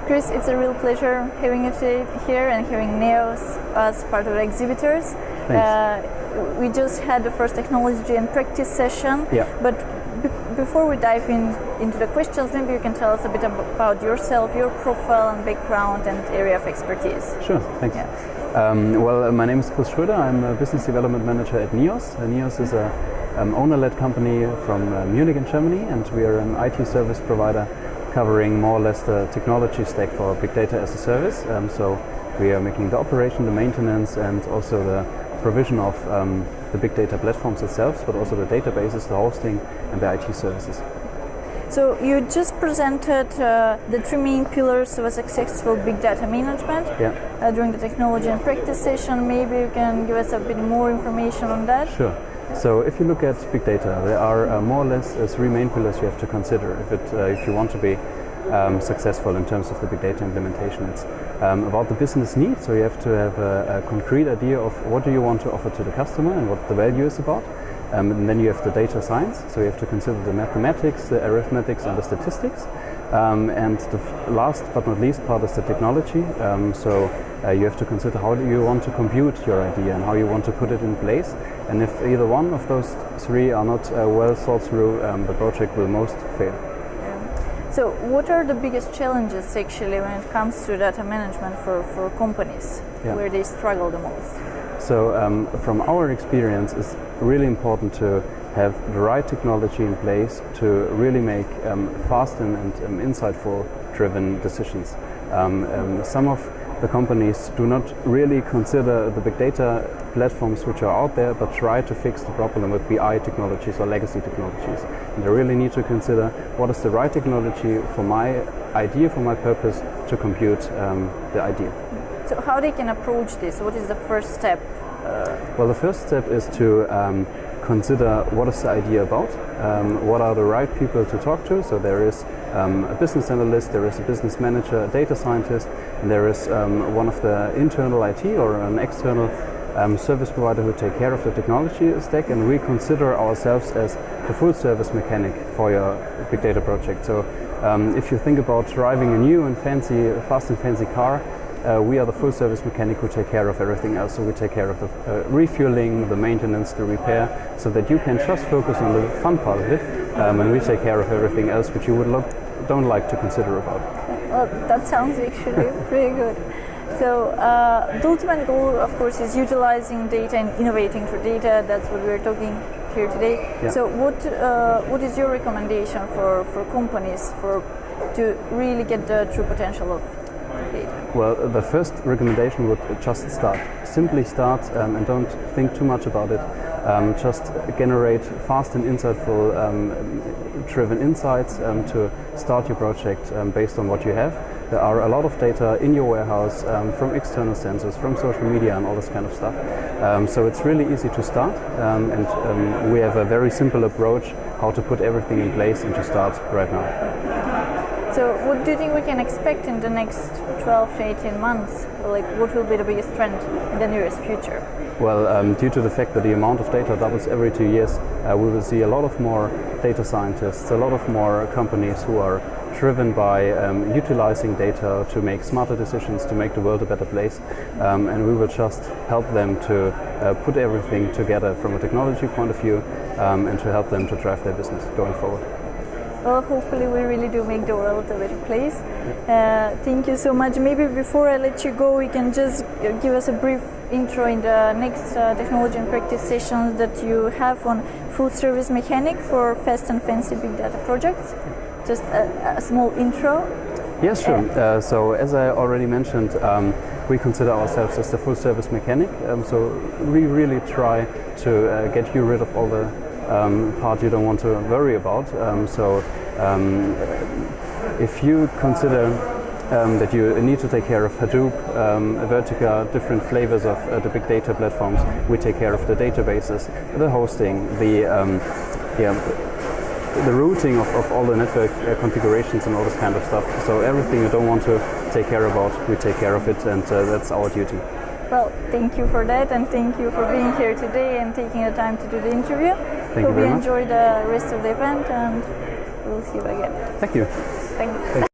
Chris, it's a real pleasure having you today here and having Neos as part of the exhibitors. We just had the first technology and practice session, but before we dive into the questions, maybe you can tell us a bit about yourself, your profile and background and area of expertise. Sure, thanks. Well, my name is Chris Schröder. I'm a business development manager at Neos. Neos is a owner-led company from Munich in Germany, and we are an IT service provider covering more or less the technology stack for big data as a service. So we are making the operation, the maintenance, and also the provision of the big data platforms itself, but also the databases, the hosting, and the IT services. So you just presented the three main pillars of a successful big data management during the technology and practice session. Maybe you can give us a bit more information on that. Sure. So if you look at big data, there are more or less three main pillars you have to consider if you want to be successful in terms of the big data implementation. It's about the business needs, so you have to have a concrete idea of what do you want to offer to the customer and what the value is about. And then you have the data science, so you have to consider the mathematics, the arithmetics, and the statistics. And the last but not least part is the technology. So you have to consider how do you want to compute your idea and how you want to put it in place. And if either one of those three are not well thought through, the project will most fail. So what are the biggest challenges actually when it comes to data management for companies, where they struggle the most? So from our experience, it's really important to have the right technology in place to really make fast and insightful driven decisions. Some of the companies do not really consider the big data platforms which are out there, but try to fix the problem with BI technologies or legacy technologies. And they really need to consider what is the right technology for my idea, for my purpose to compute the idea. So how they can approach this? What is the first step? Well, the first step is to consider what is the idea about, what are the right people to talk to. So there is a business analyst, there is a business manager, a data scientist, and there is one of the internal IT or an external service provider who take care of the technology stack, and we consider ourselves as the full service mechanic for your big data project. So if you think about driving a new and fast and fancy car, we are the full service mechanic who take care of everything else. So we take care of the refueling, the maintenance, the repair, so that you can just focus on the fun part of it, and we take care of everything else which you don't like to consider about. Well, that sounds actually pretty good. So the ultimate goal, of course, is utilizing data and innovating through data. That's what we're talking here today. So what is your recommendation for companies to really get the true potential of data? Well, the first recommendation would just start. Simply start and don't think too much about it. Just generate fast and insightful driven insights to start your project based on what you have. There are a lot of data in your warehouse from external sensors, from social media and all this kind of stuff. So it's really easy to start, and we have a very simple approach how to put everything in place and to start right now. So what do you think we can expect in the next 12 to 18 months? Like, what will be the biggest trend in the nearest future? Well, due to the fact that the amount of data doubles every 2 years, we will see a lot of more data scientists, a lot of more companies who are driven by utilizing data to make smarter decisions, to make the world a better place. And we will just help them to put everything together from a technology point of view and to help them to drive their business going forward. Well, hopefully we really do make the world a better place. Thank you so much. Maybe before I let you go, you can just give us a brief intro in the next technology and practice sessions that you have on full service mechanic for fast and fancy big data projects. Just a small intro. Yes, sure. So as I already mentioned, we consider ourselves as the full service mechanic. So we really try to get you rid of all the part you don't want to worry about. If you consider that you need to take care of Hadoop, Vertica, different flavors of the big data platforms, we take care of the databases, the hosting, the routing of all the network configurations and all this kind of stuff. So everything you don't want to take care about, we take care of it, and that's our duty. Well, thank you for that, and thank you for being here today and taking the time to do the interview. Thank you very much. Hope you enjoy the rest of the event, and we'll see you again. Thank you. Thank you.